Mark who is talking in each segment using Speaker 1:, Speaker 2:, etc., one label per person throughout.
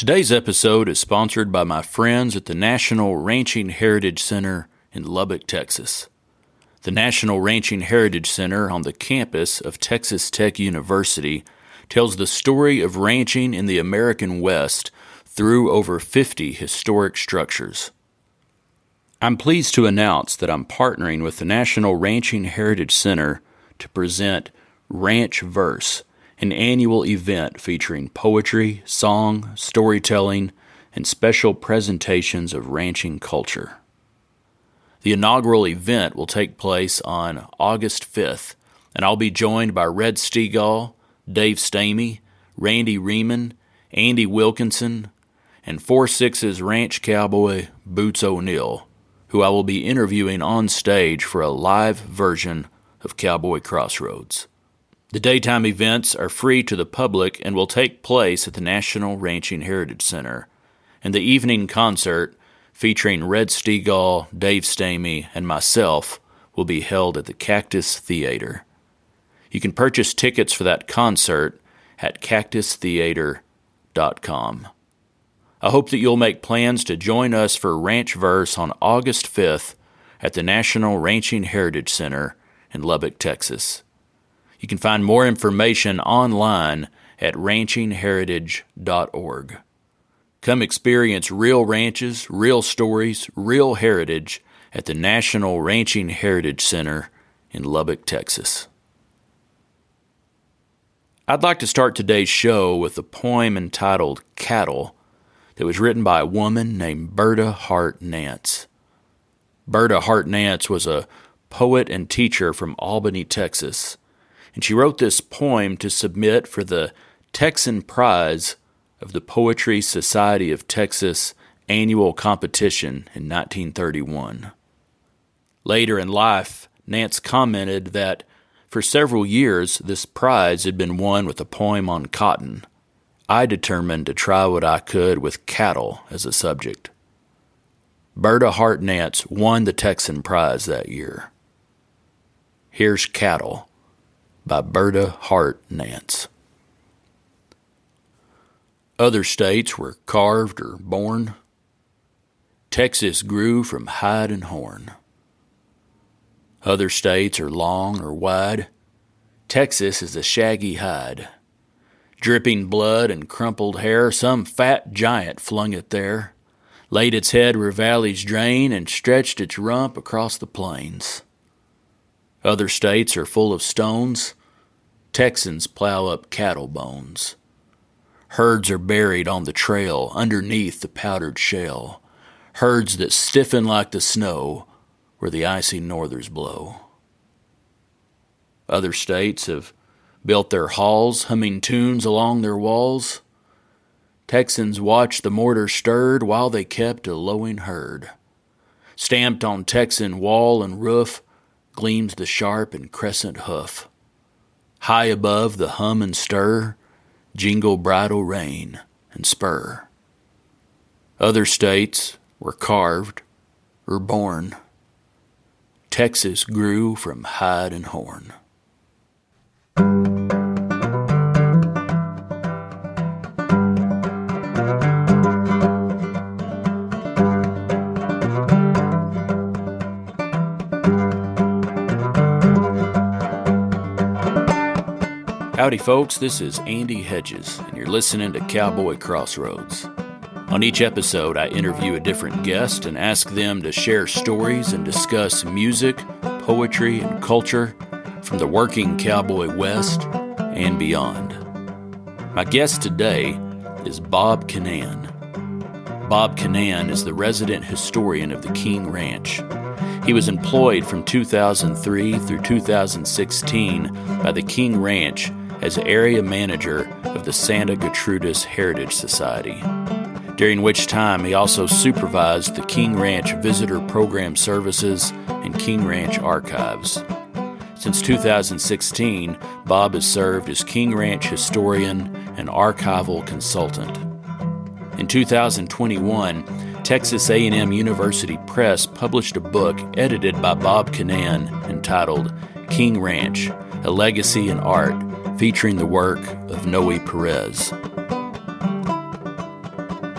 Speaker 1: Today's episode is sponsored by my friends at the National Ranching Heritage Center in Lubbock, Texas. The National Ranching Heritage Center on the campus of Texas Tech University tells the story of ranching in the American West through over 50 historic structures. I'm pleased to announce that I'm partnering with the National Ranching Heritage Center to present Ranch Verse, an annual event featuring poetry, song, storytelling, and special presentations of ranching culture. The inaugural event will take place on August 5th, and I'll be joined by Red Stegall, Dave Stamey, Randy Riemann, Andy Wilkinson, and 4-6's ranch cowboy Boots O'Neill, who I will be interviewing on stage for a live version of Cowboy Crossroads. The daytime events are free to the public and will take place at the National Ranching Heritage Center, and the evening concert featuring Red Stegall, Dave Stamey, and myself will be held at the Cactus Theater. You can purchase tickets for that concert at cactustheater.com. I hope that you'll make plans to join us for Ranch Verse on August 5th at the National Ranching Heritage Center in Lubbock, Texas. You can find more information online at ranchingheritage.org. Come experience real ranches, real stories, real heritage at the National Ranching Heritage Center in Lubbock, Texas. I'd like to start today's show with a poem entitled Cattle that was written by a woman named Berta Hart Nance. Berta Hart Nance was a poet and teacher from Albany, Texas, and she wrote this poem to submit for the Texan Prize of the Poetry Society of Texas annual competition in 1931. Later in life, Nance commented that for several years this prize had been won with a poem on cotton. I determined to try what I could with cattle as a subject. Berta Hart Nance won the Texan Prize that year. Here's Cattle by Berta Hart Nance. Other states were carved or born. Texas grew from hide and horn. Other states are long or wide. Texas is a shaggy hide. Dripping blood and crumpled hair, some fat giant flung it there, laid its head where valleys drain, and stretched its rump across the plains. Other states are full of stones. Texans plow up cattle bones. Herds are buried on the trail underneath the powdered shell, herds that stiffen like the snow where the icy northers blow. Other states have built their halls, humming tunes along their walls. Texans watched the mortar stirred while they kept a lowing herd. Stamped on Texan wall and roof gleams the sharp and crescent hoof. High above the hum and stir, jingle bridle rein and spur. Other states were carved or born. Texas grew from hide and horn. Howdy folks, this is Andy Hedges, and you're listening to Cowboy Crossroads. On each episode, I interview a different guest and ask them to share stories and discuss music, poetry, and culture from the working cowboy West and beyond. My guest today is Bob Kanan. Bob Kanan is the resident historian of the King Ranch. He was employed from 2003 through 2016 by the King Ranch as area manager of the Santa Gertrudis Heritage Society, during which time he also supervised the King Ranch Visitor Program Services and King Ranch Archives. Since 2016, Bob has served as King Ranch historian and archival consultant. In 2021, Texas A&M University Press published a book edited by Bob Kanan entitled King Ranch, A Legacy in Art, featuring the work of Noe Perez.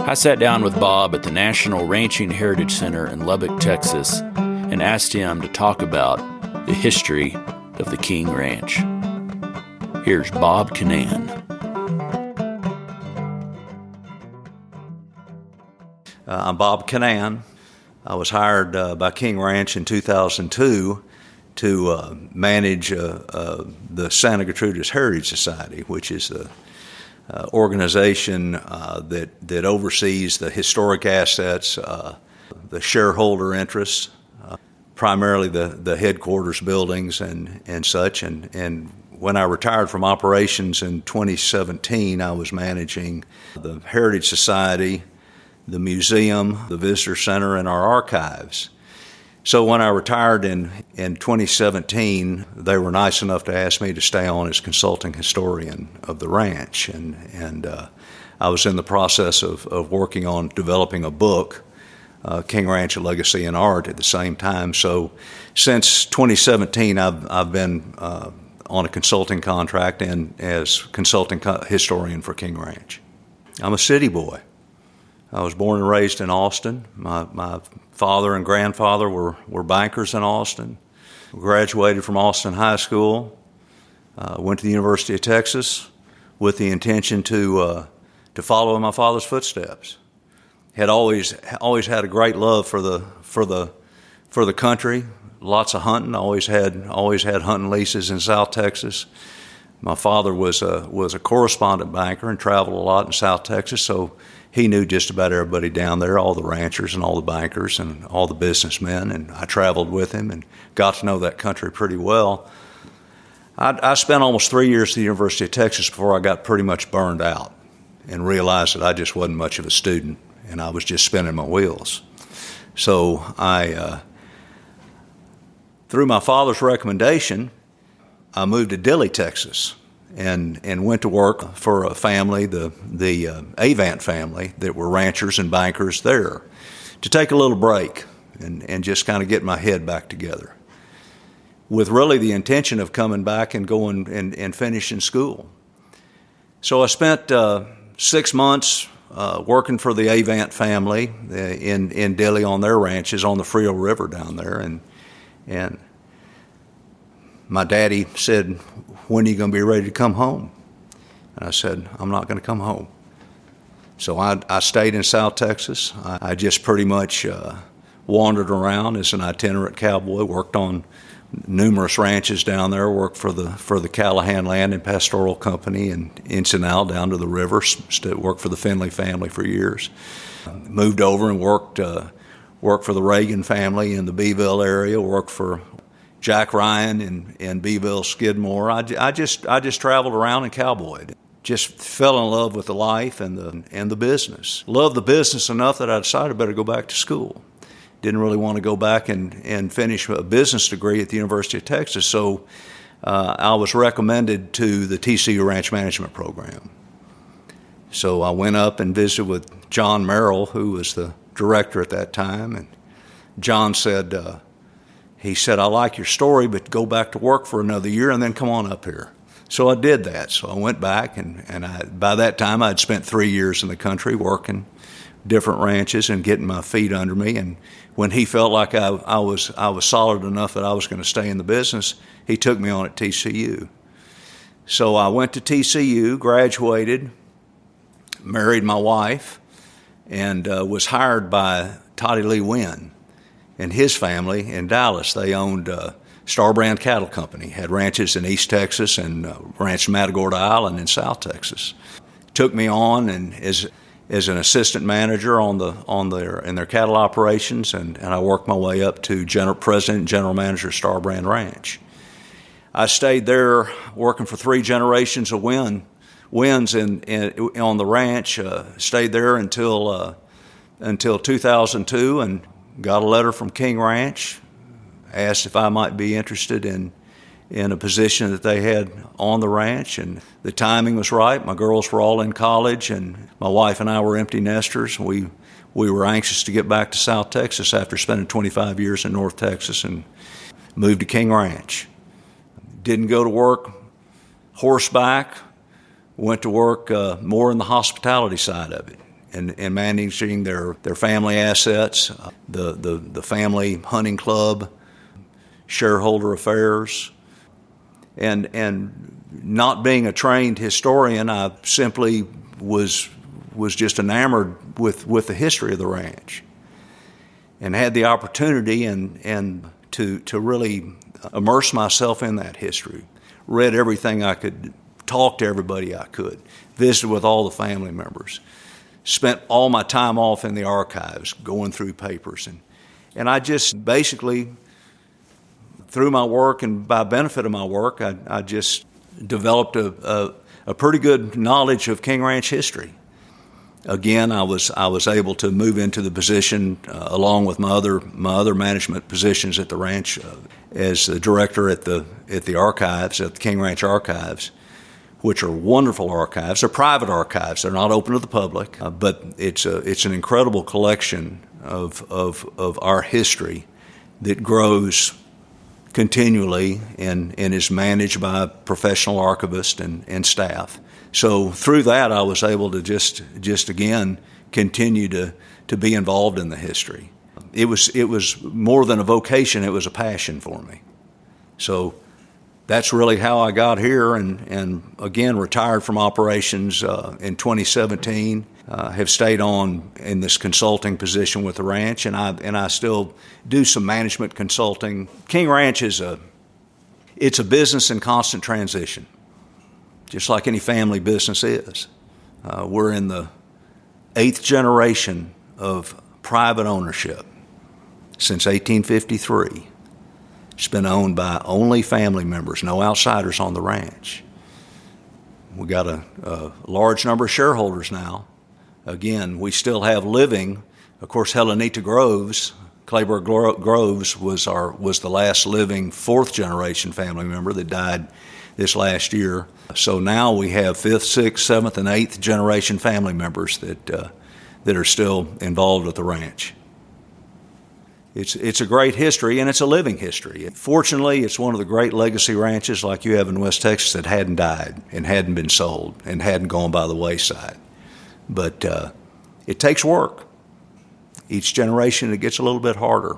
Speaker 1: I sat down with Bob at the National Ranching Heritage Center in Lubbock, Texas, and asked him to talk about the history of the King Ranch. Here's Bob Kanan.
Speaker 2: I'm Bob Kanan. I was hired by King Ranch in 2002 to manage the Santa Gertrudis Heritage Society, which is the organization that oversees the historic assets, the shareholder interests, primarily the headquarters buildings and such. And when I retired from operations in 2017, I was managing the Heritage Society, the museum, the visitor center, and our archives. So when I retired in 2017, they were nice enough to ask me to stay on as consulting historian of the ranch. And I was in the process of working on developing a book, King Ranch, A Legacy and Art, at the same time. So since 2017, I've been on a consulting contract and as consulting historian for King Ranch. I'm a city boy. I was born and raised in Austin. My father and grandfather were bankers in Austin. Graduated from Austin High School. Went to the University of Texas with the intention to follow in my father's footsteps. Had always had a great love for the country. Lots of hunting. Always had hunting leases in South Texas. My father was a correspondent banker and traveled a lot in South Texas, so he knew just about everybody down there, all the ranchers and all the bankers and all the businessmen, and I traveled with him and got to know that country pretty well. I spent almost 3 years at the University of Texas before I got pretty much burned out and realized that I just wasn't much of a student and I was just spinning my wheels. So through my father's recommendation, I moved to Dilley, Texas, and went to work for a family, the Avant family, that were ranchers and bankers there, to take a little break and just kind of get my head back together, with really the intention of coming back and going and finishing school. So I spent 6 months working for the Avant family in Dilley on their ranches on the Frio River down there, and my daddy said, "When are you going to be ready to come home?" And I said, "I'm not going to come home." So I stayed in South Texas. I just pretty much wandered around as an itinerant cowboy, worked on numerous ranches down there, worked for the Callahan Land and Pastoral Company in Encinal down to the river, worked for the Finley family for years. Moved over and worked for the Reagan family in the Beeville area, worked for Jack Ryan in Beeville, Skidmore. I just traveled around and cowboyed. Just fell in love with the life and the business. Loved the business enough that I decided I better go back to school. Didn't really want to go back and finish a business degree at the University of Texas, so I was recommended to the TCU Ranch Management Program. So I went up and visited with John Merrill, who was the director at that time, and John said, he said, "I like your story, but go back to work for another year and then come on up here." So I did that. So I went back, and by that time I'd spent 3 years in the country working different ranches and getting my feet under me. And when he felt like I was solid enough that I was going to stay in the business, he took me on at TCU. So I went to TCU, graduated, married my wife, and was hired by Toddy Lee Wynn and his family in Dallas. They owned Star Brand Cattle Company, had ranches in East Texas and Ranch Matagorda Island in South Texas. Took me on and as an assistant manager in their cattle operations, and I worked my way up to president and general manager of Star Brand Ranch. I stayed there working for 3 generations of Wynns on the ranch. Stayed there until 2002, and got a letter from King Ranch, asked if I might be interested in a position that they had on the ranch, and the timing was right. My girls were all in college, and my wife and I were empty nesters. We were anxious to get back to South Texas after spending 25 years in North Texas, and moved to King Ranch. Didn't go to work horseback, went to work more in the hospitality side of it, and managing their family assets, the family hunting club, shareholder affairs, and not being a trained historian, I simply was just enamored with the history of the ranch, and had the opportunity and to really immerse myself in that history. Read everything I could, talked to everybody I could, visited with all the family members, spent all my time off in the archives going through papers, and I just basically, through my work and by benefit of my work, I just developed a pretty good knowledge of King Ranch history. Again, I was able to move into the position along with my other management positions at the ranch as the director at the archives, at the King Ranch Archives, which are wonderful archives. They're private archives. They're not open to the public, but it's an incredible collection of our history that grows continually and is managed by professional archivists and staff. So through that, I was able to just again continue to be involved in the history. It was more than a vocation; it was a passion for me. So that's really how I got here, and again retired from operations in 2017. Have stayed on in this consulting position with the ranch, and I still do some management consulting. King Ranch it's a business in constant transition, just like any family business is. We're in the 8th generation of private ownership since 1853. It's been owned by only family members, no outsiders on the ranch. We got a large number of shareholders now. Again, we still have living. Of course, Henrietta Groves, Clayburgh Groves was the last living 4th generation family member that died this last year. So now we have 5th, 6th, 7th, and 8th generation family members that are still involved with the ranch. It's a great history, and it's a living history. Fortunately, it's one of the great legacy ranches like you have in West Texas that hadn't died and hadn't been sold and hadn't gone by the wayside. But it takes work. Each generation, it gets a little bit harder.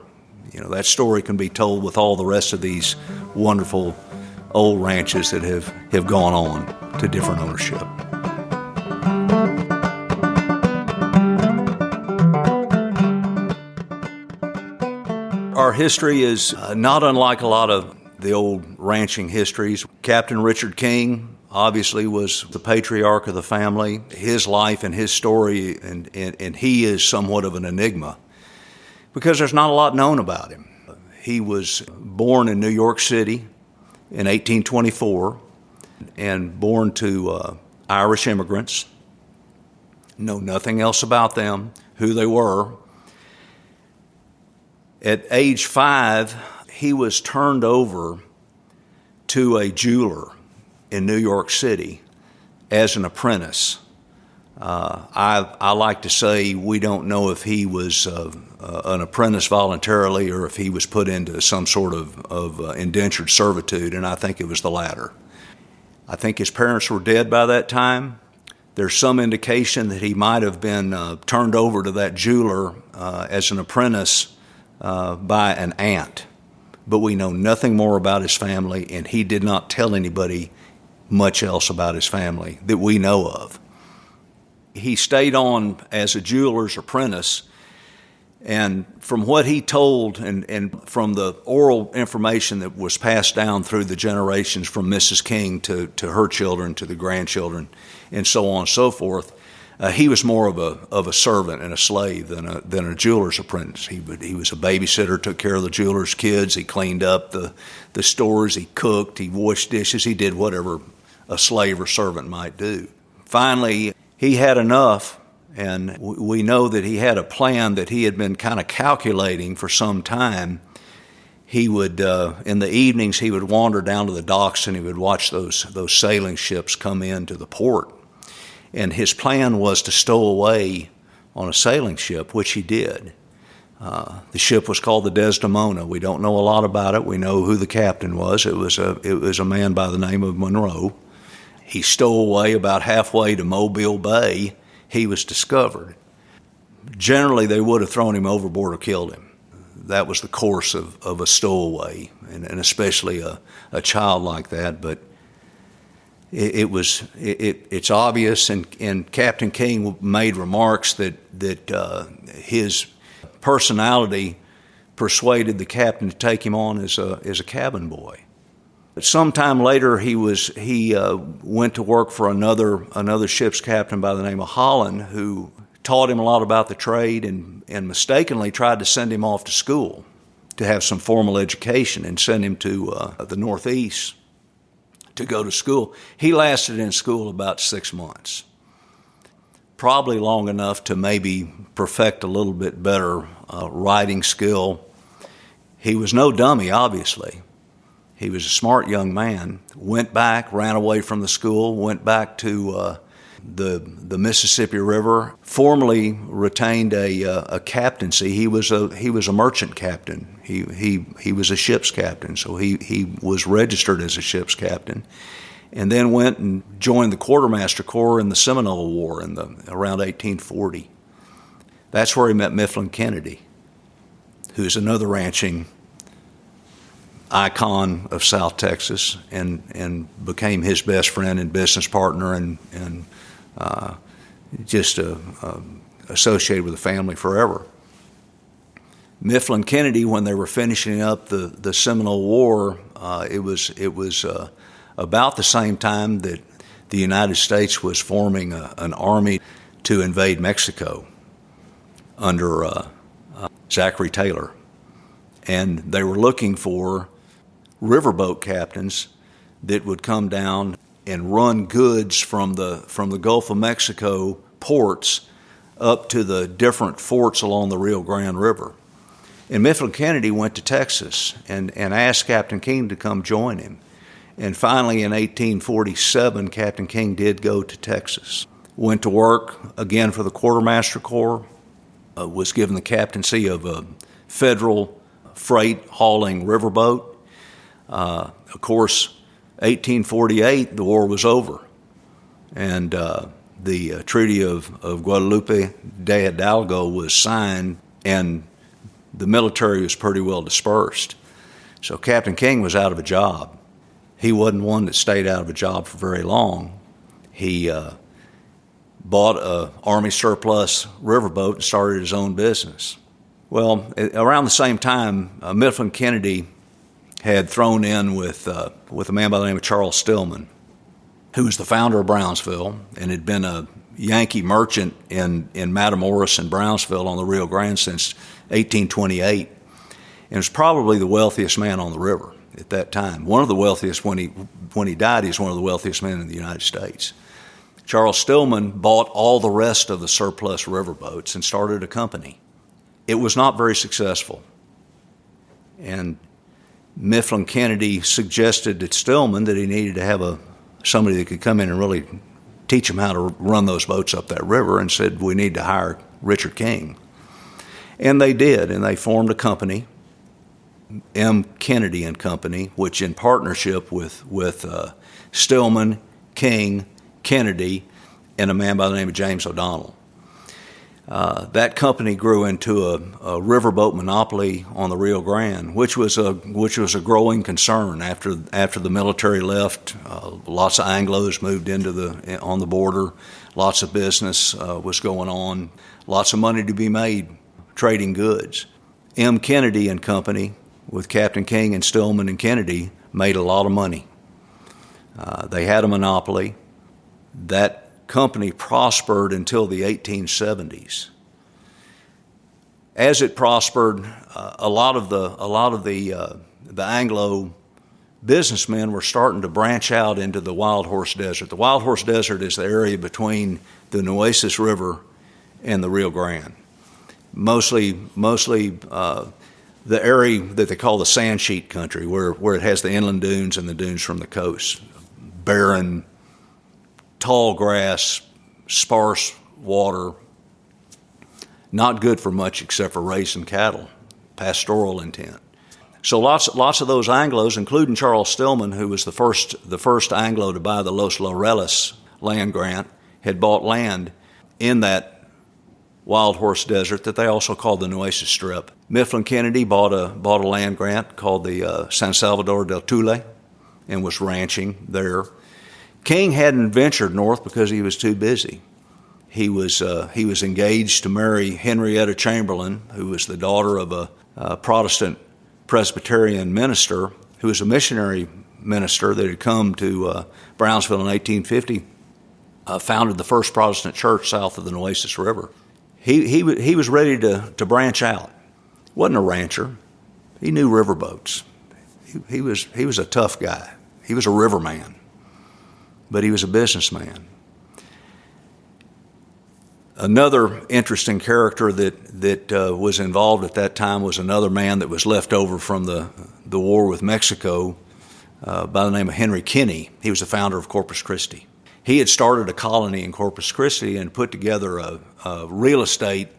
Speaker 2: You know, that story can be told with all the rest of these wonderful old ranches that have gone on to different ownership. Our history is not unlike a lot of the old ranching histories. Captain Richard King obviously was the patriarch of the family. His life and his story, and he is somewhat of an enigma because there's not a lot known about him. He was born in New York City in 1824 and born to Irish immigrants. Know nothing else about them, who they were. At age 5, he was turned over to a jeweler in New York City as an apprentice. I like to say we don't know if he was an apprentice voluntarily or if he was put into some sort of indentured servitude, and I think it was the latter. I think his parents were dead by that time. There's some indication that he might have been turned over to that jeweler as an apprentice by an aunt, but we know nothing more about his family, and he did not tell anybody much else about his family that we know of. He stayed on as a jeweler's apprentice, and from what he told and from the oral information that was passed down through the generations from Mrs. King to her children, to the grandchildren, and so on and so forth, he was more of a servant and a slave than a jeweler's apprentice. He was a babysitter, took care of the jeweler's kids. He cleaned up the stores. He cooked. He washed dishes. He did whatever a slave or servant might do. Finally, he had enough, and we know that he had a plan that he had been kind of calculating for some time. He would, in the evenings, he would wander down to the docks and he would watch those sailing ships come into the port. And his plan was to stow away on a sailing ship, which he did. The ship was called the Desdemona. We don't know a lot about it. We know who the captain was. It was a man by the name of Monroe. He stowed away about halfway to Mobile Bay. He was discovered. generally they would have thrown him overboard or killed him. That was the course of a stowaway, and especially a child like that. But it's obvious, and Captain King made remarks that his personality persuaded the captain to take him on as a cabin boy. Sometime later, he went to work for another ship's captain by the name of Holland, who taught him a lot about the trade and mistakenly tried to send him off to school to have some formal education and send him to the Northeast to go to school. He lasted in school about 6 months, probably long enough to maybe perfect a little bit better writing skill. He was no dummy, obviously. He was a smart young man. Went back, ran away from the school, went back to the Mississippi River. Formally retained a captaincy. He was a merchant captain. He was a ship's captain, so he was registered as a ship's captain, and then went and joined the Quartermaster Corps in the Seminole War around 1840. That's where he met Mifflin Kennedy, who's another ranching icon of South Texas, and became his best friend and business partner, and just associated with the family forever. Mifflin Kennedy, when they were finishing up the Seminole War, it was about the same time that the United States was forming an army to invade Mexico under Zachary Taylor, and they were looking for riverboat captains that would come down and run goods from the Gulf of Mexico ports up to the different forts along the Rio Grande River. And Mifflin Kennedy went to Texas and asked Captain King to come join him. And finally, in 1847, Captain King did go to Texas. Went to work again for the Quartermaster Corps, was given the captaincy of a federal freight hauling riverboat. Of course, 1848, the war was over, and the Treaty of Guadalupe de Hidalgo was signed, and the military was pretty well dispersed. So Captain King was out of a job. He wasn't one that stayed out of a job for very long. He bought an Army surplus riverboat and started his own business. Well, around the same time, Mifflin Kennedy had thrown in with a man by the name of Charles Stillman, who was the founder of Brownsville and had been a Yankee merchant in Matamoros and Brownsville on the Rio Grande since 1828, and was probably the wealthiest man on the river at that time. One of the wealthiest. When he died, he was one of the wealthiest men in the United States. Charles Stillman bought all the rest of the surplus riverboats and started a company. It was not very successful, and Mifflin Kennedy suggested to Stillman that he needed to have somebody that could come in and really teach him how to run those boats up that river, and said, we need to hire Richard King. And they did, and they formed a company, M. Kennedy and Company, which in partnership with Stillman, King, Kennedy, and a man by the name of James O'Donnell. That company grew into a riverboat monopoly on the Rio Grande, which was a growing concern after the military left. Lots of Anglos moved on the border. Lots of business was going on. Lots of money to be made trading goods. M. Kennedy and Company, with Captain King and Stillman and Kennedy, made a lot of money. They had a monopoly. That company prospered until the 1870s. As it prospered, a lot of the Anglo businessmen were starting to branch out into the Wild Horse Desert. The Wild Horse Desert is the area between the Nueces River and the Rio Grande. Mostly the area that they call the sand sheet country, where it has the inland dunes and the dunes from the coast. Barren, tall grass, sparse water, not good for much except for raising cattle, pastoral intent. So lots of those Anglos, including Charles Stillman, who was the first Anglo to buy the Los Laureles land grant, had bought land in that Wild Horse Desert that they also called the Nueces Strip. Mifflin Kennedy bought a land grant called the San Salvador del Tule and was ranching there. King hadn't ventured north because he was too busy. He was engaged to marry Henrietta Chamberlain, who was the daughter of a Protestant Presbyterian minister who was a missionary minister that had come to Brownsville in 1850, founded the first Protestant church south of the Nueces River. He was ready to branch out. Wasn't a rancher. He knew riverboats. He was a tough guy. He was a riverman, but he was a businessman. Another interesting character that was involved at that time was another man that was left over from the war with Mexico by the name of Henry Kinney. He was the founder of Corpus Christi. He had started a colony in Corpus Christi and put together a real estate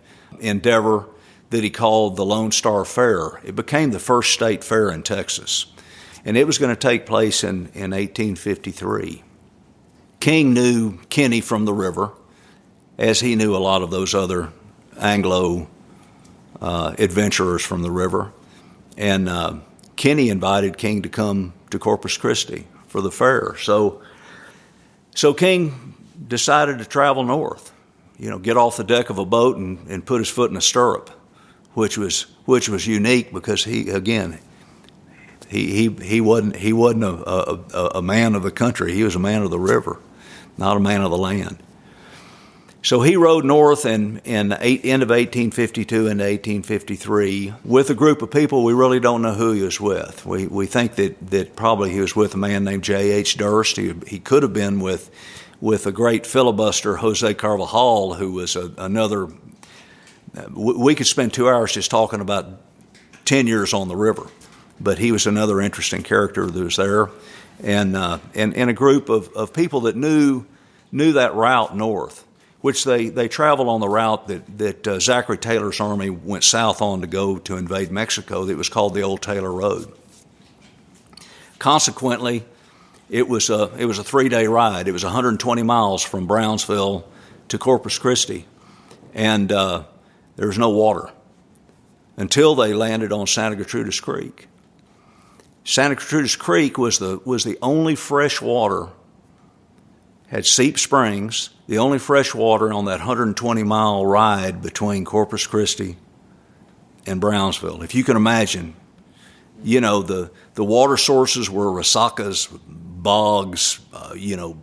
Speaker 2: endeavor that he called the Lone Star Fair. It became the first state fair in Texas, and it was going to take place in 1853. King knew Kinney from the river, as he knew a lot of those other Anglo adventurers from the river. And Kinney invited King to come to Corpus Christi for the fair. So King decided to travel north, get off the deck of a boat and put his foot in a stirrup, which was unique because he wasn't a man of the country. He was a man of the river, not a man of the land. So he rode north in end of 1852 into 1853 with a group of people we really don't know who he was with. We think that probably he was with a man named J.H. Durst. He could have been with a great filibuster, Jose Carvajal, who was another. We could spend 2 hours just talking about 10 years on the river, but he was another interesting character that was there, and a group of people that knew that route north, which they traveled on the route that Zachary Taylor's army went south on to go to invade Mexico. That was called the Old Taylor Road. Consequently, it was a 3-day ride. It was 120 miles from Brownsville to Corpus Christi, and there was no water until they landed on Santa Gertrudis Creek. Santa Gertrudis Creek was the only fresh water. Had Seep Springs, the only fresh water on that 120-mile ride between Corpus Christi and Brownsville. If you can imagine, the water sources were resacas, bogs,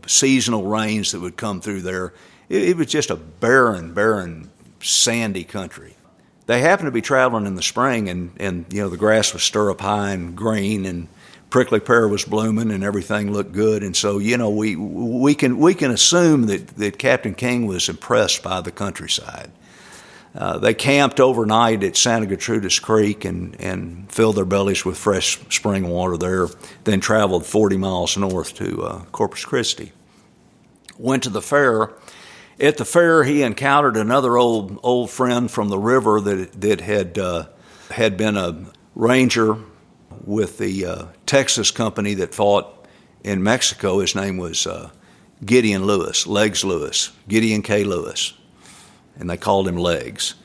Speaker 2: seasonal rains that would come through there. It was just a barren, sandy country. They happened to be traveling in the spring, and the grass was stirrup high and green, and prickly pear was blooming, and everything looked good. And so, we can assume that Captain King was impressed by the countryside. They camped overnight at Santa Gertrudis Creek and filled their bellies with fresh spring water there, then traveled 40 miles north to Corpus Christi. Went to the fair. At the fair, he encountered another old friend from the river that had been a ranger with the Texas company that fought in Mexico. His name was Gideon Lewis, Legs Lewis, Gideon K. Lewis, and they called him Legs.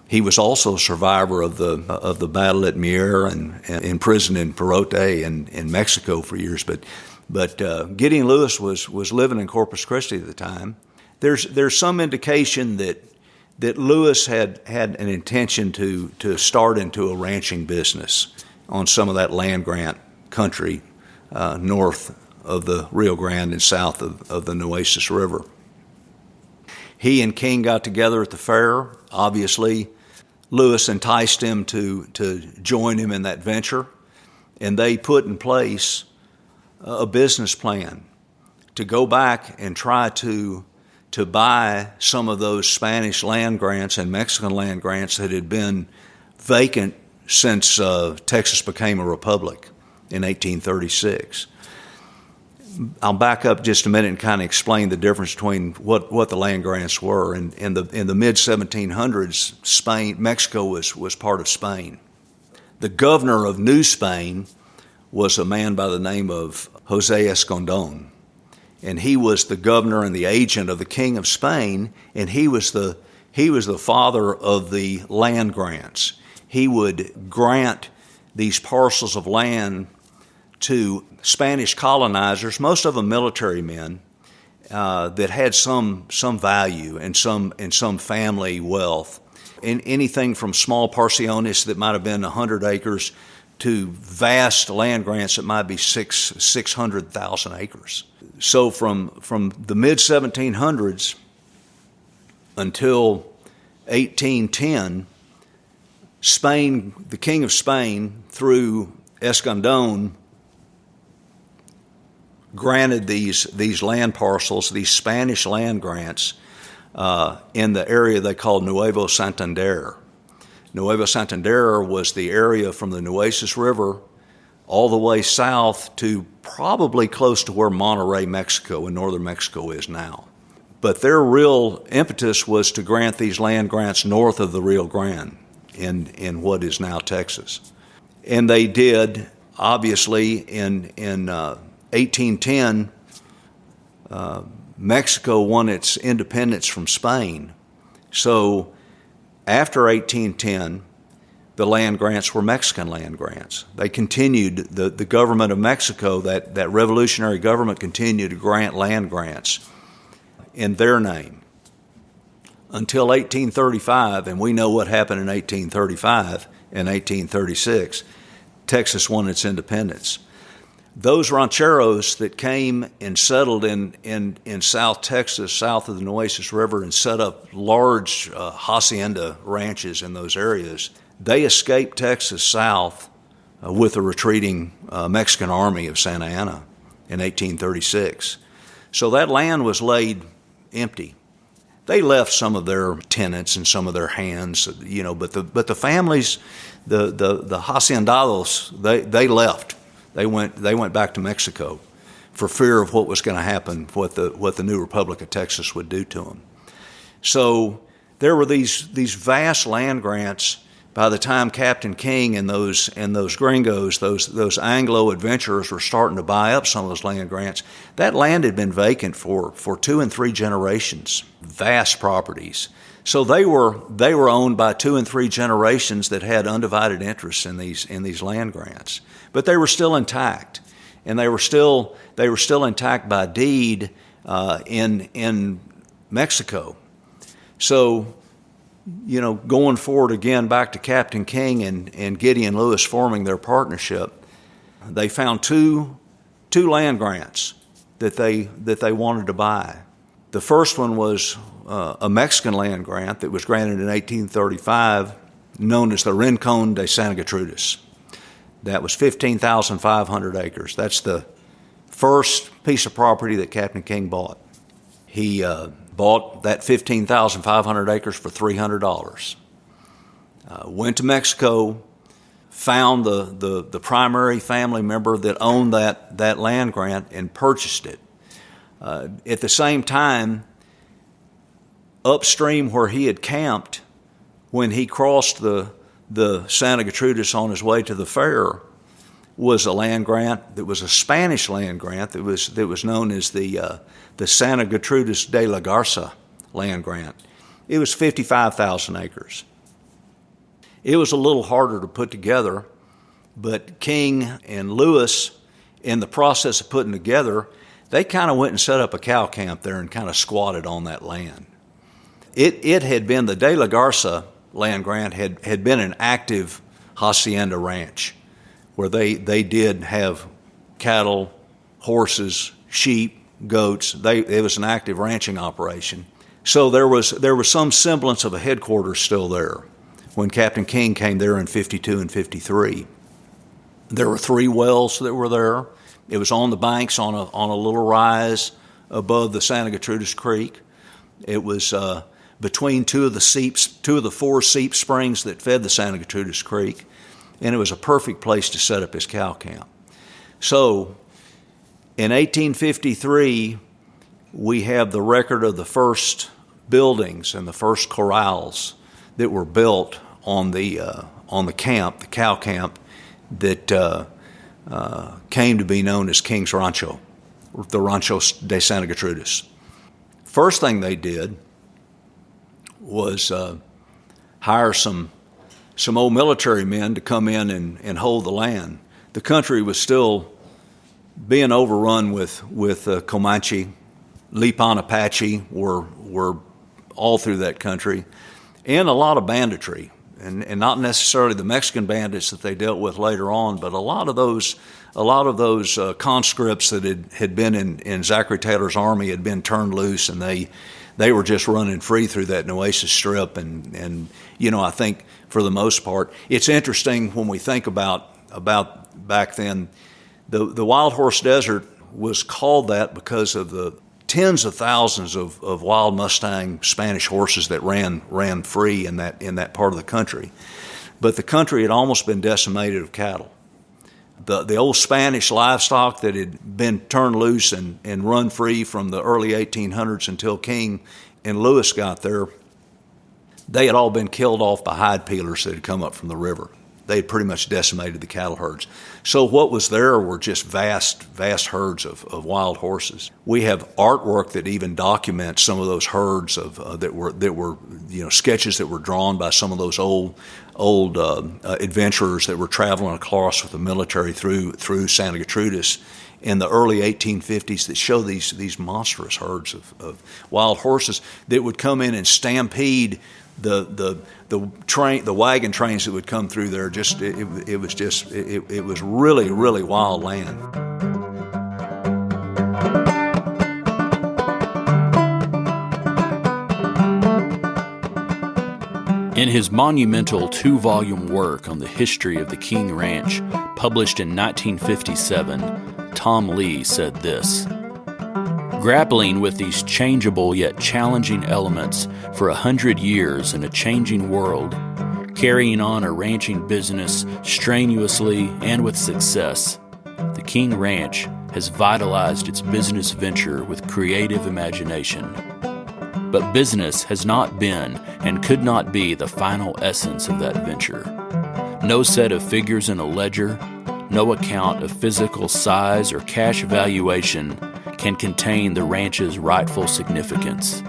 Speaker 2: He was also a survivor of the battle at Mier and imprisoned in Perote in Mexico for years. But Gideon Lewis was living in Corpus Christi at the time. There's some indication that Lewis had an intention to start into a ranching business on some of that land grant country north of the Rio Grande and south of the Nueces River. He and King got together at the fair. Obviously, Lewis enticed him to join him in that venture, and they put in place a business plan to go back and try to buy some of those Spanish land grants and Mexican land grants that had been vacant since Texas became a republic in 1836. I'll back up just a minute and kind of explain the difference between what the land grants were. In the mid-1700s, Mexico was part of Spain. The governor of New Spain was a man by the name of Jose Escondón, and he was the governor and the agent of the King of Spain, and he was the He was the father of the land grants. He would grant these parcels of land to Spanish colonizers, most of them military men, that had some value and some family wealth. And anything from small parcelones that might have been 100 acres to vast land grants that might be 600,000 acres. So from the mid-1700s until 1810, Spain, the King of Spain, through Escandón, granted these land parcels, these Spanish land grants, in the area they called Nuevo Santander. Nuevo Santander was the area from the Nueces River all the way south to probably close to where Monterrey, Mexico, in northern Mexico is now. But their real impetus was to grant these land grants north of the Rio Grande in what is now Texas. And they did, obviously, in 1810, Mexico won its independence from Spain. So after 1810, the land grants were Mexican land grants. They continued, the government of Mexico, that revolutionary government continued to grant land grants in their name until 1835, and we know what happened in 1835 and 1836. Texas won its independence. Those rancheros that came and settled in South Texas, south of the Nueces River, and set up large hacienda ranches in those areas, they escaped Texas south with the retreating Mexican army of Santa Anna in 1836. So that land was laid empty. They left some of their tenants and some of their hands, but the families, the haciendados, they left. They went back to Mexico for fear of what was going to happen, what the new Republic of Texas would do to them. So there were these vast land grants. By the time Captain King and those gringos, those Anglo adventurers were starting to buy up some of those land grants, that land had been vacant for 2 and 3 generations, vast properties. So they were owned by 2 and 3 generations that had undivided interests in these land grants. But they were still intact, and they were still intact by deed in Mexico. So, going forward again back to Captain King and Gideon Lewis forming their partnership, they found two land grants that they wanted to buy. The first one was a Mexican land grant that was granted in 1835, known as the Rincon de Santa Gertrudis. That was 15,500 acres. That's the first piece of property that Captain King bought. He bought that 15,500 acres for $300. Went to Mexico, found the primary family member that owned that land grant and purchased it. At the same time, upstream where he had camped, when he crossed the Santa Gertrudis on his way to the fair, was a land grant that was a Spanish land grant that was known as the Santa Gertrudis de la Garza land grant. It was 55,000 acres. It was a little harder to put together, but King and Lewis, in the process of putting together, they kind of went and set up a cow camp there and kind of squatted on that land. It had been, the De La Garza land grant had been an active hacienda ranch where they did have cattle, horses, sheep, goats. It was an active ranching operation. So there was some semblance of a headquarters still there when Captain King came there in 52 and 53. There were 3 wells that were there. It was on the banks on a little rise above the Santa Gertrudis Creek. It was between 2 of the 4 seep springs that fed the Santa Gertrudis Creek, and it was a perfect place to set up his cow camp. So in 1853, we have the record of the first buildings and the first corrals that were built on the camp, the cow camp, that came to be known as King's Rancho, the Rancho de Santa Gertrudis. First thing they did was hire some old military men to come in and hold the land. The country was still being overrun with Comanche, Lipan Apache were all through that country, and a lot of banditry, and not necessarily the Mexican bandits that they dealt with later on, but a lot of those conscripts that had been in Zachary Taylor's army had been turned loose, and they were just running free through that Nueces Strip, and I think for the most part, it's interesting when we think about back then. The Wild Horse Desert was called that because of the tens of thousands of wild Mustang Spanish horses that ran free in that part of the country. But the country had almost been decimated of cattle. The old Spanish livestock that had been turned loose and run free from the early 1800s until King and Lewis got there, they had all been killed off by hide peelers that had come up from the river. They had pretty much decimated the cattle herds. So what was there were just vast herds of wild horses. We have artwork that even documents some of those herds that were sketches that were drawn by some of those old adventurers that were traveling across with the military through Santa Gertrudis in the early 1850s that show these monstrous herds of wild horses that would come in and stampede the wagon trains that would come through there. It was really wild land.
Speaker 1: In his monumental 2-volume work on the history of the King Ranch, published in 1957, Tom Lee said this: "Grappling with these changeable yet challenging elements for 100 years in a changing world, carrying on a ranching business strenuously and with success, the King Ranch has vitalized its business venture with creative imagination. But business has not been and could not be the final essence of that venture. No set of figures in a ledger, no account of physical size or cash valuation can contain the ranch's rightful significance.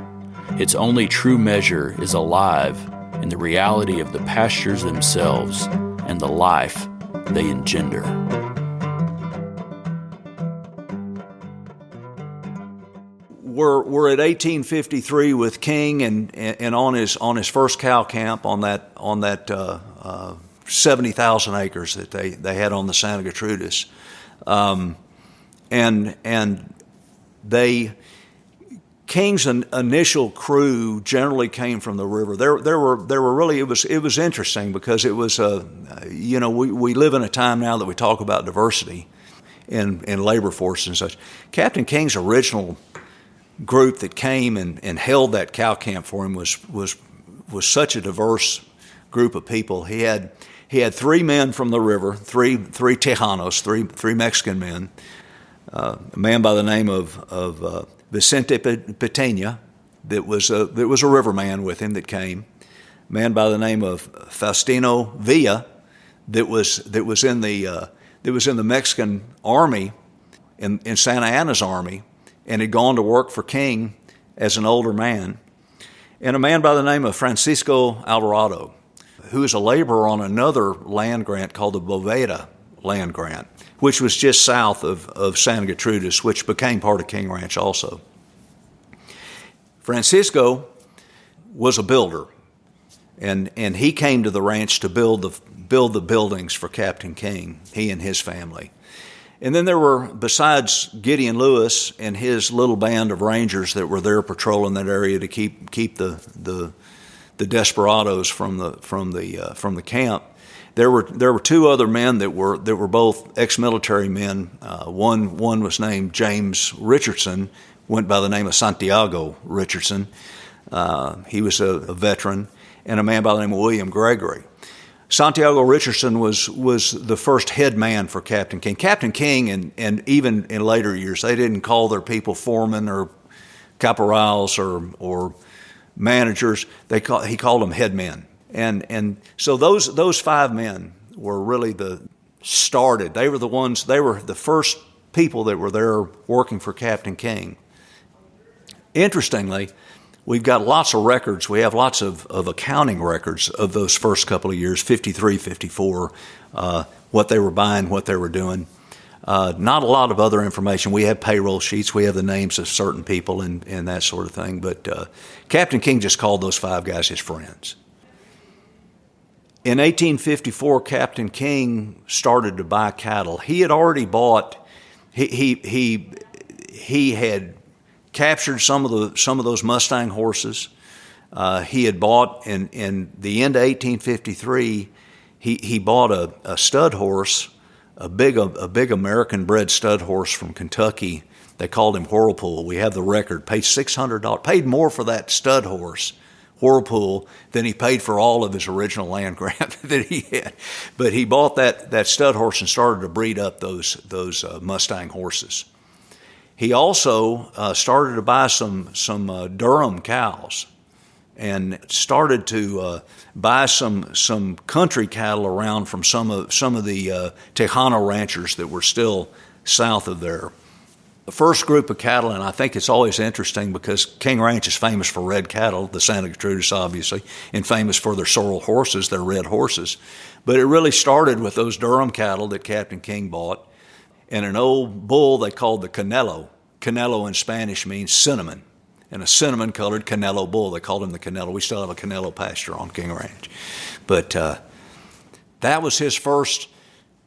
Speaker 1: Its only true measure is alive in the reality of the pastures themselves and the life they engender."
Speaker 2: We're at 1853 with King and on his first cow camp on that 70,000 acres that they had on the Santa Gertrudis, and King's initial crew generally came from the river. There were really, it was interesting because it was we live in a time now that we talk about diversity in labor force and such. Captain King's original group that came and held that cow camp for him was such a diverse group of people. He had 3 men from the river, three Tejanos, three Mexican men. A man by the name of Vicente Petena that was a riverman with him that came. A man by the name of Faustino Villa that was in the Mexican army in Santa Anna's army and had gone to work for King as an older man. And a man by the name of Francisco Alvarado, who is a laborer on another land grant called the Boveda land grant, which was just south of Santa Gertrudis, which became part of King Ranch also. Francisco was a builder, and he came to the ranch to build the buildings for Captain King, he and his family. And then there were, besides Gideon Lewis and his little band of rangers that were there patrolling that area to keep the desperados from the camp, there were 2 other men that were both ex-military men. One was named James Richardson, went by the name of Santiago Richardson. He was a veteran, and a man by the name of William Gregory. Santiago Richardson was the first head man for Captain King. Captain King, and even in later years, they didn't call their people foremen or caporals or managers. He called them head men. And so those 5 men were really started. They were the first people that were there working for Captain King. Interestingly, we've got lots of records. We have lots of accounting records of those first couple of years, 53, 54, what they were buying, what they were doing. Not a lot of other information. We have payroll sheets. We have the names of certain people and that sort of thing. But Captain King just called those 5 guys his friends. In 1854, Captain King started to buy cattle. He had already bought. He had captured some of those Mustang horses. He had bought in the end of 1853. He bought a stud horse, a big American-bred stud horse from Kentucky. They called him Whirlpool. We have the record. Paid $600. Paid more for that stud horse, Whirlpool, than he paid for all of his original land grant that he had. But he bought that stud horse and started to breed up those Mustang horses. He also started to buy some Durham cows, and started to buy some country cattle around from some of the Tejano ranchers that were still south of there. The first group of cattle, and I think it's always interesting because King Ranch is famous for red cattle, the Santa Gertrudis obviously, and famous for their sorrel horses, their red horses. But it really started with those Durham cattle that Captain King bought, and an old bull they called the Canelo. Canelo in Spanish means cinnamon, and a cinnamon-colored Canelo bull. They called him the Canelo. We still have a Canelo pasture on King Ranch. But that was his first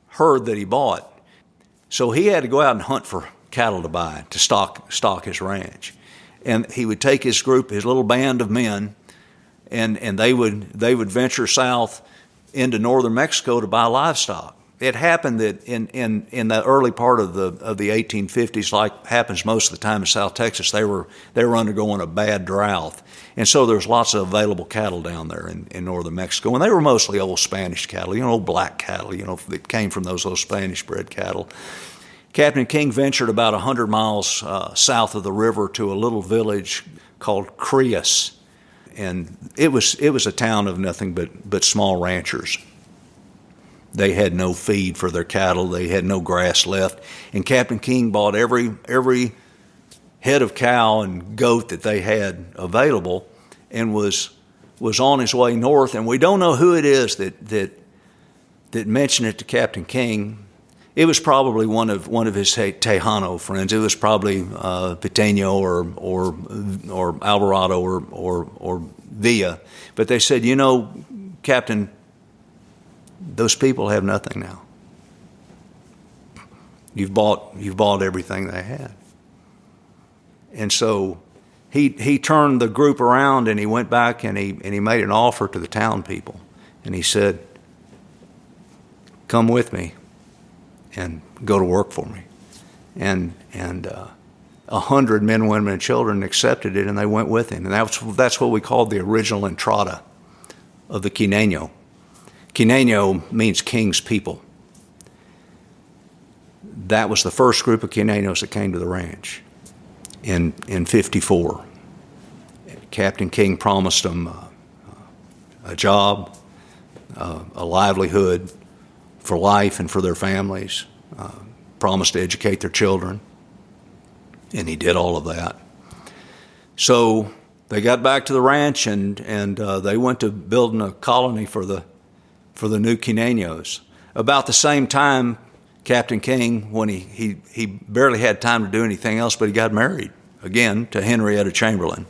Speaker 2: herd that he bought. So he had to go out and hunt for cattle to buy, to stock his ranch. And he would take his group, his little band of men, and they would venture south into northern Mexico to buy livestock. It happened that in the early part of the 1850s, like happens most of the time in South Texas, they were undergoing a bad drought, and so there's lots of available cattle down there in northern Mexico, and they were mostly old Spanish cattle, old black cattle, that came from those old Spanish-bred cattle. Captain King ventured about 100 miles south of the river to a little village called Crias, and it was a town of nothing but small ranchers. They had no feed for their cattle. They had no grass left. And Captain King bought every head of cow and goat that they had available, and was on his way north. And we don't know who it is that mentioned it to Captain King. It was probably one of his Tejano friends. It was probably Piteño or Alvarado or Villa. But they said, Captain, those people have nothing now. You've bought everything they had. And so he turned the group around, and he went back and he made an offer to the town people, and he said, "Come with me and go to work for me." And 100 men, women, and children accepted it, and they went with him. And that's what we called the original entrada of the Quineno. Quineno means king's people. That was the first group of Kinenos that came to the ranch in 54. Captain King promised them a job, a livelihood for life and for their families, promised to educate their children, and he did all of that. So they got back to the ranch, and they went to building a colony for the new Kinenos. About the same time, Captain King, when he barely had time to do anything else, but he got married again to Henrietta Chamberlain,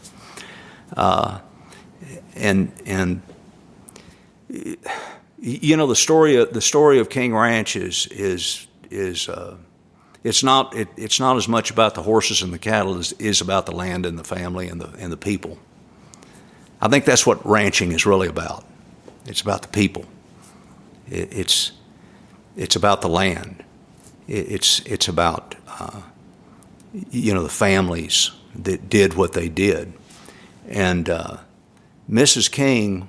Speaker 2: and the story of King Ranch is it's not as much about the horses and the cattle as it is about the land and the family and the people. I think that's what ranching is really about. It's about the people. It's about the land. It's about the families that did what they did. And Mrs. King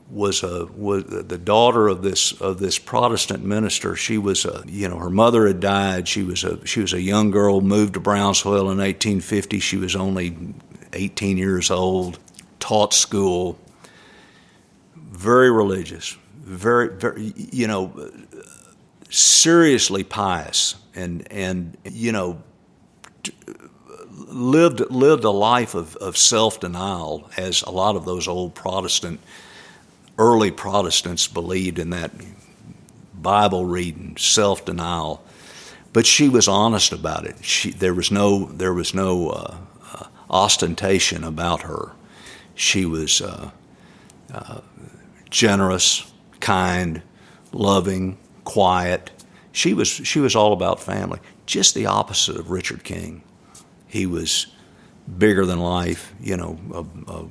Speaker 2: was the daughter of this Protestant minister. She was her mother had died. She was a young girl, moved to Brownsville in 1850. She was only 18 years old. Taught school. Very religious. Very, very, seriously pious, and lived a life of self-denial, as a lot of those early Protestants believed in that Bible reading, self-denial. But she was honest about it. There was no ostentation about her. She was generous, kind, loving, quiet. She was all about family. Just the opposite of Richard King. He was bigger than life, a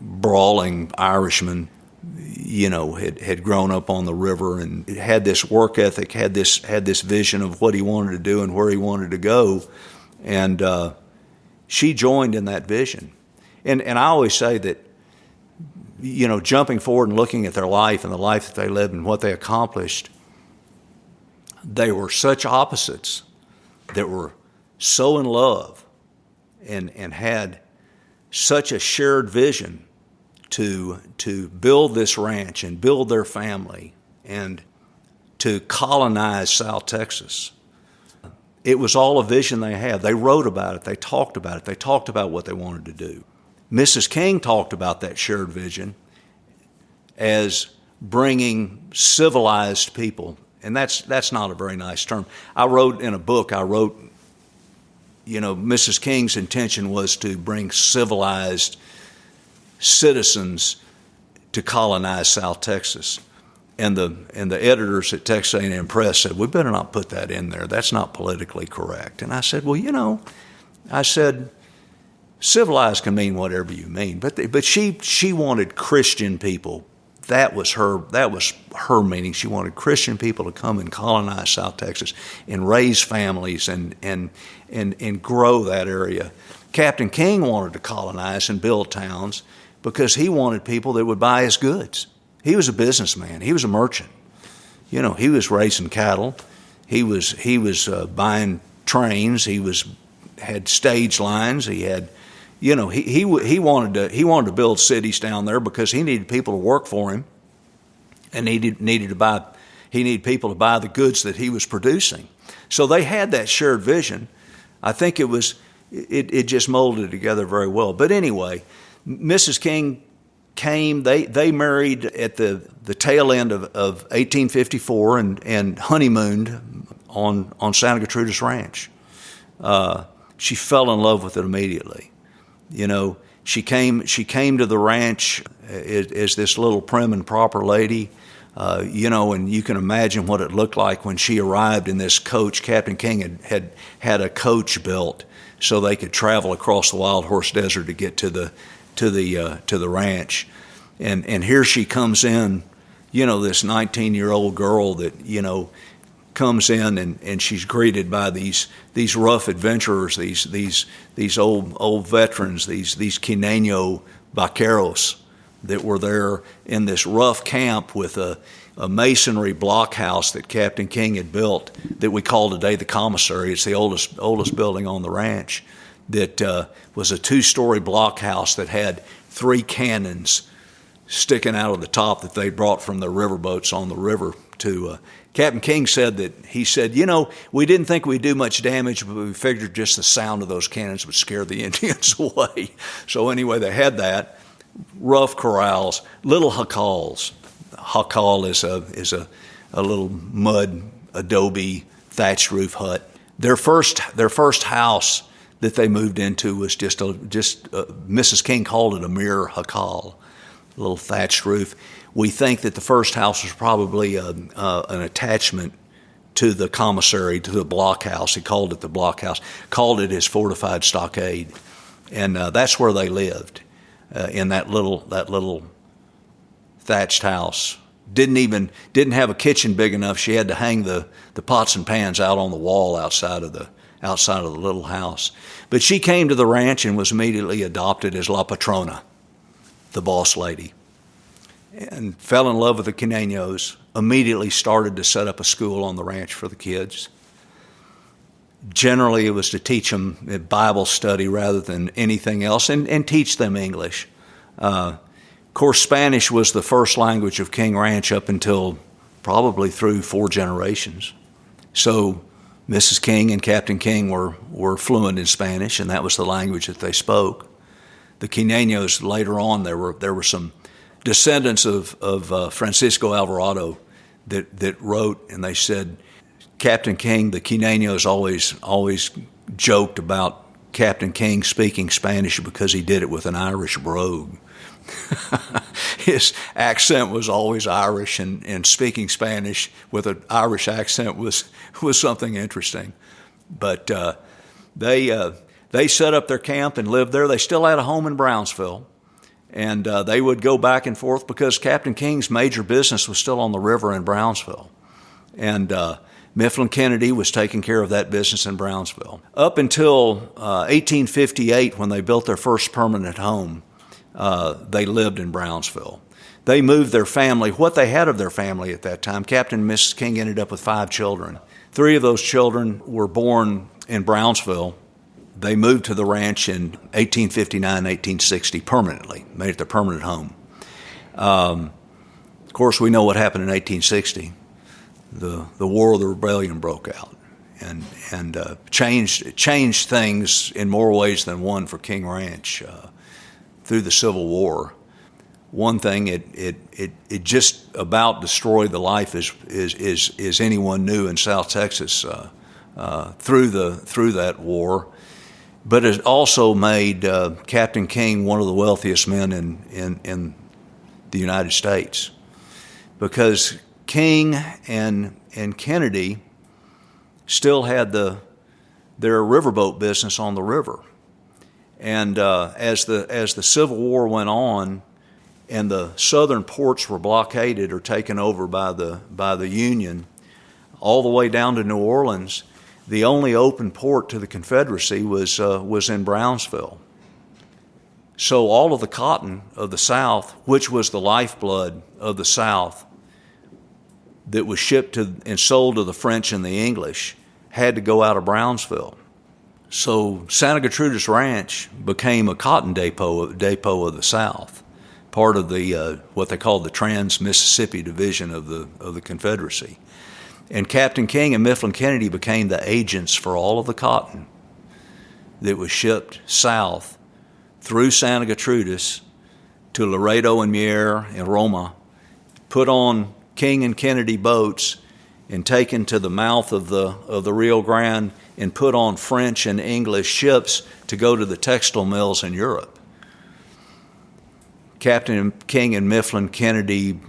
Speaker 2: brawling Irishman, had grown up on the river and had this work ethic, had this vision of what he wanted to do and where he wanted to go, and she joined in that vision. And I always say that, jumping forward and looking at their life and the life that they lived and what they accomplished, they were such opposites that were so in love and had such a shared vision to build this ranch and build their family and to colonize South Texas. It was all a vision they had. They wrote about it. They talked about it. They talked about what they wanted to do. Mrs. King talked about that shared vision as bringing civilized people, and that's not a very nice term. I wrote in a book, Mrs. King's intention was to bring civilized citizens to colonize South Texas. And the editors at Texas A&M Press said, we better not put that in there. That's not politically correct. And I said, well, civilized can mean whatever you mean. But she wanted Christian people. That was her meaning. She wanted Christian people to come and colonize South Texas and raise families and grow that area. Captain King wanted to colonize and build towns because he wanted people that would buy his goods. He was a businessman. He was a merchant. He was raising cattle. He was buying trains. He had stage lines. He had, he wanted to build cities down there because he needed people to work for him, and he needed people to buy the goods that he was producing. So they had that shared vision. I think it just molded together very well. But anyway, Mrs. King came. They married at the tail end of 1854 and honeymooned on Santa Gertrudis Ranch. She fell in love with it immediately. She came to the ranch as this little prim and proper lady, and you can imagine what it looked like when she arrived in this coach. Captain King had a coach built so they could travel across the Wild Horse Desert to get to the ranch, and here she comes in, this 19-year-old girl that comes in and she's greeted by these rough adventurers, these old veterans, these Kineno vaqueros that were there in this rough camp with a masonry blockhouse that Captain King had built that we call today the commissary. It's the oldest building on the ranch. That was a 2-story blockhouse that had 3 cannons sticking out of the top that they brought from the riverboats on the river to. Captain King said we didn't think we'd do much damage, but we figured just the sound of those cannons would scare the Indians away. So anyway, they had that. Rough corrals, little jacals. Jacal is a little mud adobe thatched roof hut. Their first house that they moved into was just Mrs. King called it a mere jacal, a little thatched roof. We think that the first house was probably an attachment to the commissary, to the blockhouse. He called it the blockhouse, called it his fortified stockade, and that's where they lived, in that little thatched house. Didn't have a kitchen big enough. She had to hang the pots and pans out on the wall outside of the little house. But she came to the ranch and was immediately adopted as La Patrona, the boss lady, and fell in love with the Kinenos, immediately started to set up a school on the ranch for the kids. Generally, it was to teach them Bible study rather than anything else, and teach them English. Of course, Spanish was the first language of King Ranch up until probably through 4 generations. So Mrs. King and Captain King were fluent in Spanish, and that was the language that they spoke. The Kinenos, later on, there were some descendants of Francisco Alvarado that wrote, and they said Captain King, the Kinenos always joked about Captain King speaking Spanish because he did it with an Irish brogue. His accent was always Irish, and speaking Spanish with an Irish accent was something interesting. But they set up their camp and lived there. They still had a home in Brownsville, and they would go back and forth because Captain King's major business was still on the river in Brownsville. And Mifflin Kennedy was taking care of that business in Brownsville. Up until 1858, when they built their first permanent home, they lived in Brownsville. They moved their family, what they had of their family at that time. Captain and Mrs. King ended up with 5 children. 3 of those children were born in Brownsville. They moved to the ranch in 1859, 1860 permanently, made it their permanent home. Of course, we know what happened in 1860. The War of the Rebellion broke out and changed things in more ways than one for King Ranch. Through the Civil War, one thing it just about destroyed the life as anyone knew in South Texas through that war. But it also made Captain King one of the wealthiest men in the United States, because King and Kennedy still had their riverboat business on the river. And as the Civil War went on, and the southern ports were blockaded or taken over by the Union, all the way down to New Orleans, the only open port to the Confederacy was in Brownsville. So all of the cotton of the South, which was the lifeblood of the South, that was shipped to and sold to the French and the English, had to go out of Brownsville. So Santa Gertrudis Ranch became a cotton depot of the South, part of the what they called the Trans-Mississippi Division of the Confederacy. And Captain King and Mifflin Kennedy became the agents for all of the cotton that was shipped south through Santa Gertrudis to Laredo and Mier and Roma, put on King and Kennedy boats, and taken to the mouth of the Rio Grande and put on French and English ships to go to the textile mills in Europe. Captain King and Mifflin Kennedy,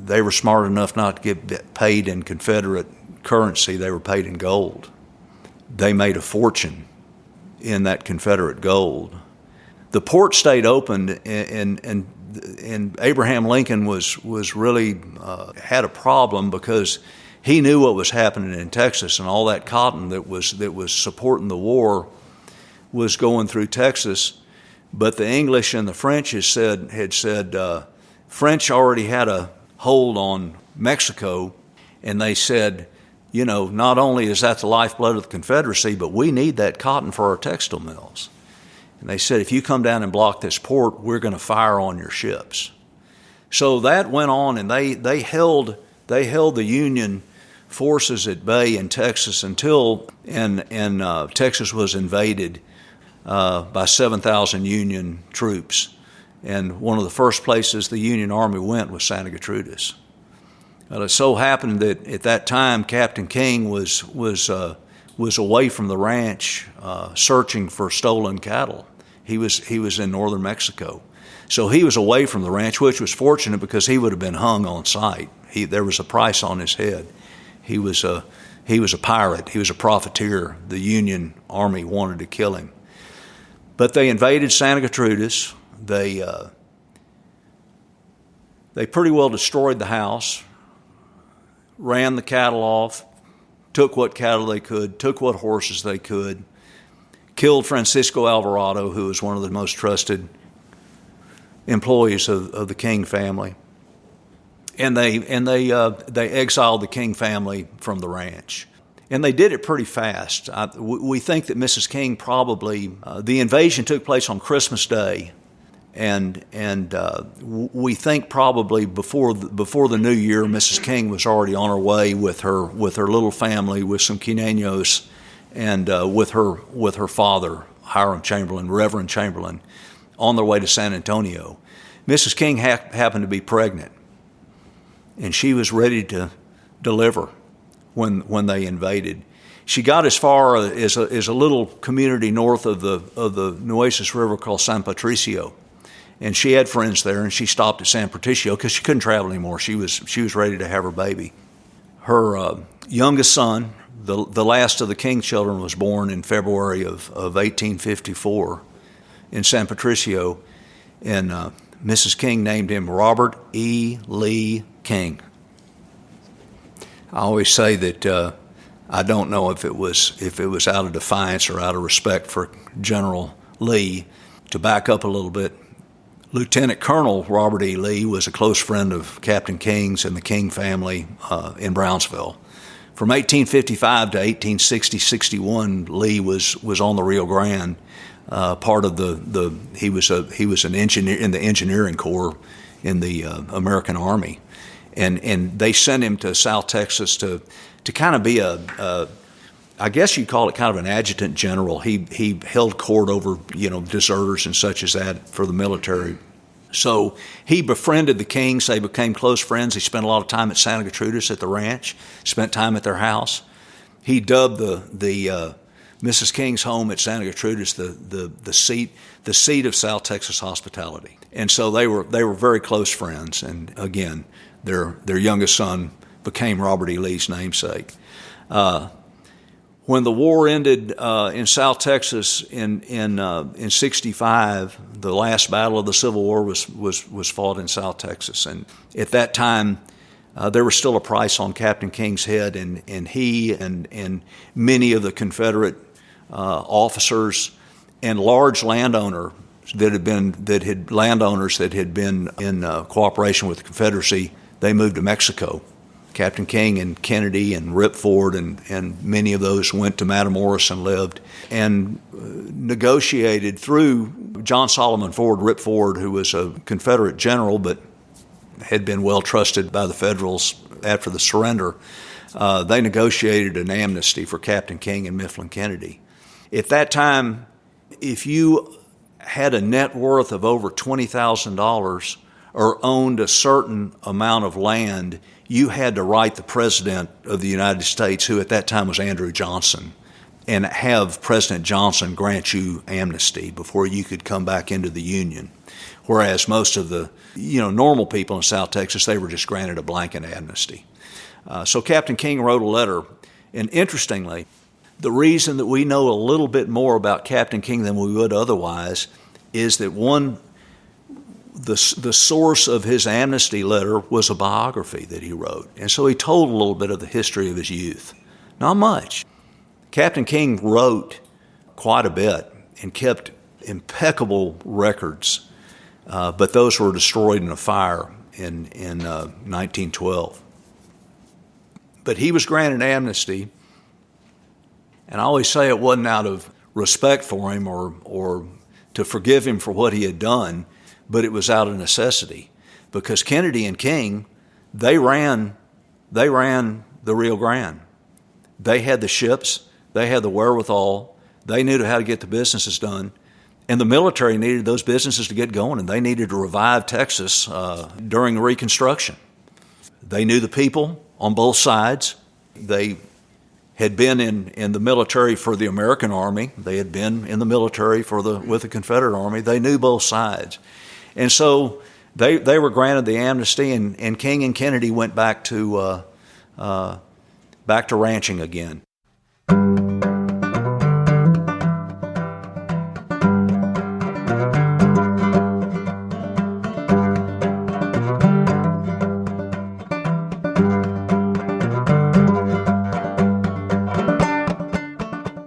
Speaker 2: they were smart enough not to get paid in Confederate currency. They were paid in gold. They made a fortune in that Confederate gold. The port stayed open, and Abraham Lincoln was really had a problem because he knew what was happening in Texas, and all that cotton that was supporting the war was going through Texas. But the English and the French had said French already had a hold on Mexico, and they said, not only is that the lifeblood of the Confederacy, but we need that cotton for our textile mills. And they said, if you come down and block this port, we're going to fire on your ships. So that went on, and they held the Union forces at bay in Texas until Texas was invaded by 7,000 Union troops. And one of the first places the Union Army went was Santa Gertrudis. It so happened that at that time, Captain King was away from the ranch searching for stolen cattle. He was in northern Mexico. So he was away from the ranch, which was fortunate because he would have been hung on sight. There was a price on his head. He was a pirate. He was a profiteer. The Union Army wanted to kill him. But they invaded Santa Gertrudis. They pretty well destroyed the house, ran the cattle off, took what cattle they could, took what horses they could, killed Francisco Alvarado, who was one of the most trusted employees of the King family, and they exiled the King family from the ranch. And they did it pretty fast. We think that Mrs. King probably, the invasion took place on Christmas Day, We think probably before the new year, Mrs. King was already on her way with her little family, with some Kinenos, and with her father, Hiram Chamberlain, Reverend Chamberlain, on their way to San Antonio. Mrs. King happened to be pregnant, and she was ready to deliver when they invaded. She got as far as a little community north of the Nueces River called San Patricio, and she had friends there, and she stopped at San Patricio because she couldn't travel anymore. She was ready to have her baby. Her youngest son, the last of the King children, was born in February of 1854 in San Patricio, and Mrs. King named him Robert E. Lee King. I always say that I don't know if it was out of defiance or out of respect for General Lee. To back up a little bit, Lieutenant Colonel Robert E. Lee was a close friend of Captain King's and the King family in Brownsville. From 1855 to 1860-61, Lee was on the Rio Grande. Part of he was an engineer in the engineering corps in the American Army, and they sent him to South Texas to kind of be I guess you'd call it kind of an adjutant general. He held court over deserters and such as that for the military. So he befriended the Kings. They became close friends. He spent a lot of time at Santa Gertrudis at the ranch. Spent time at their house. He dubbed the Mrs. King's home at Santa Gertrudis the seat of South Texas hospitality. And so they were very close friends. And again, their youngest son became Robert E. Lee's namesake. When the war ended in South Texas in '65, the last battle of the Civil War was fought in South Texas, and at that time there was still a price on Captain King's head, and he and many of the Confederate officers and large landowners that had been in cooperation with the Confederacy, they moved to Mexico. Captain King and Kennedy and Rip Ford and many of those went to Matamoros and lived and negotiated through John Solomon Ford, Rip Ford, who was a Confederate general but had been well trusted by the Federals after the surrender. They negotiated an amnesty for Captain King and Mifflin Kennedy. At that time, if you had a net worth of over $20,000 or owned a certain amount of land, you had to write the President of the United States, who at that time was Andrew Johnson, and have President Johnson grant you amnesty before you could come back into the Union. Whereas most of the normal people in South Texas, they were just granted a blanket amnesty. So Captain King wrote a letter, and interestingly, the reason that we know a little bit more about Captain King than we would otherwise is that the source of his amnesty letter was a biography that he wrote. And so he told a little bit of the history of his youth. Not much. Captain King wrote quite a bit and kept impeccable records, but those were destroyed in a fire in 1912. But he was granted amnesty, and I always say it wasn't out of respect for him or to forgive him for what he had done, but it was out of necessity, because Kennedy and King, they ran the Rio Grande. They had the ships, they had the wherewithal, they knew how to get the businesses done, and the military needed those businesses to get going, and they needed to revive Texas during Reconstruction. They knew the people on both sides. They had been in the military for the American Army. They had been in the military with the Confederate Army. They knew both sides. And so they were granted the amnesty, and King and Kennedy went back to ranching again.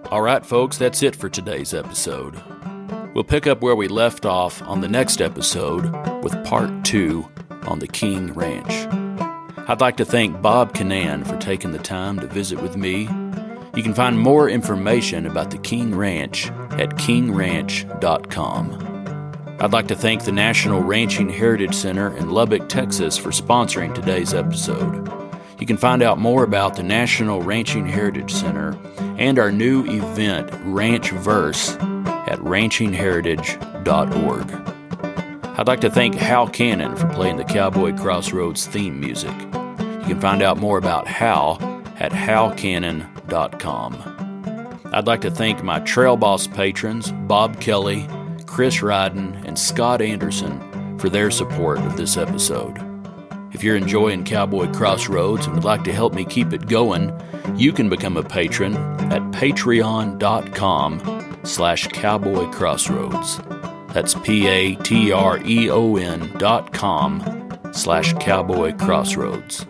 Speaker 1: All right, folks, that's it for today's episode. We'll pick up where we left off on the next episode with Part 2 on the King Ranch. I'd like to thank Bob Kanan for taking the time to visit with me. You can find more information about the King Ranch at kingranch.com. I'd like to thank the National Ranching Heritage Center in Lubbock, Texas for sponsoring today's episode. You can find out more about the National Ranching Heritage Center and our new event, Ranch Verse, at ranchingheritage.org. I'd like to thank Hal Kinnan for playing the Cowboy Crossroads theme music. You can find out more about Hal at halkinnan.com. I'd like to thank my Trail Boss patrons, Bob Kelly, Chris Ryden, and Scott Anderson for their support of this episode. If you're enjoying Cowboy Crossroads and would like to help me keep it going, you can become a patron at patreon.com/Cowboy Crossroads. That's patreon.com/Cowboy Crossroads.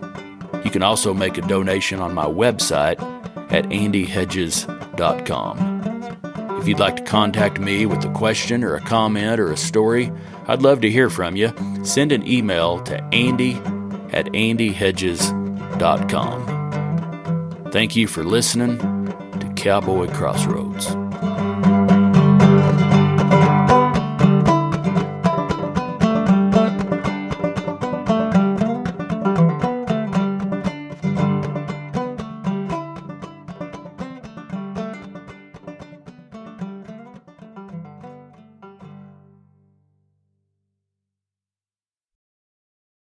Speaker 1: You can also make a donation on my website at andyhedges.com. If you'd like to contact me with a question or a comment or a story, I'd love to hear from you. Send an email to andy@andyhedges.com. Thank you for listening to Cowboy Crossroads.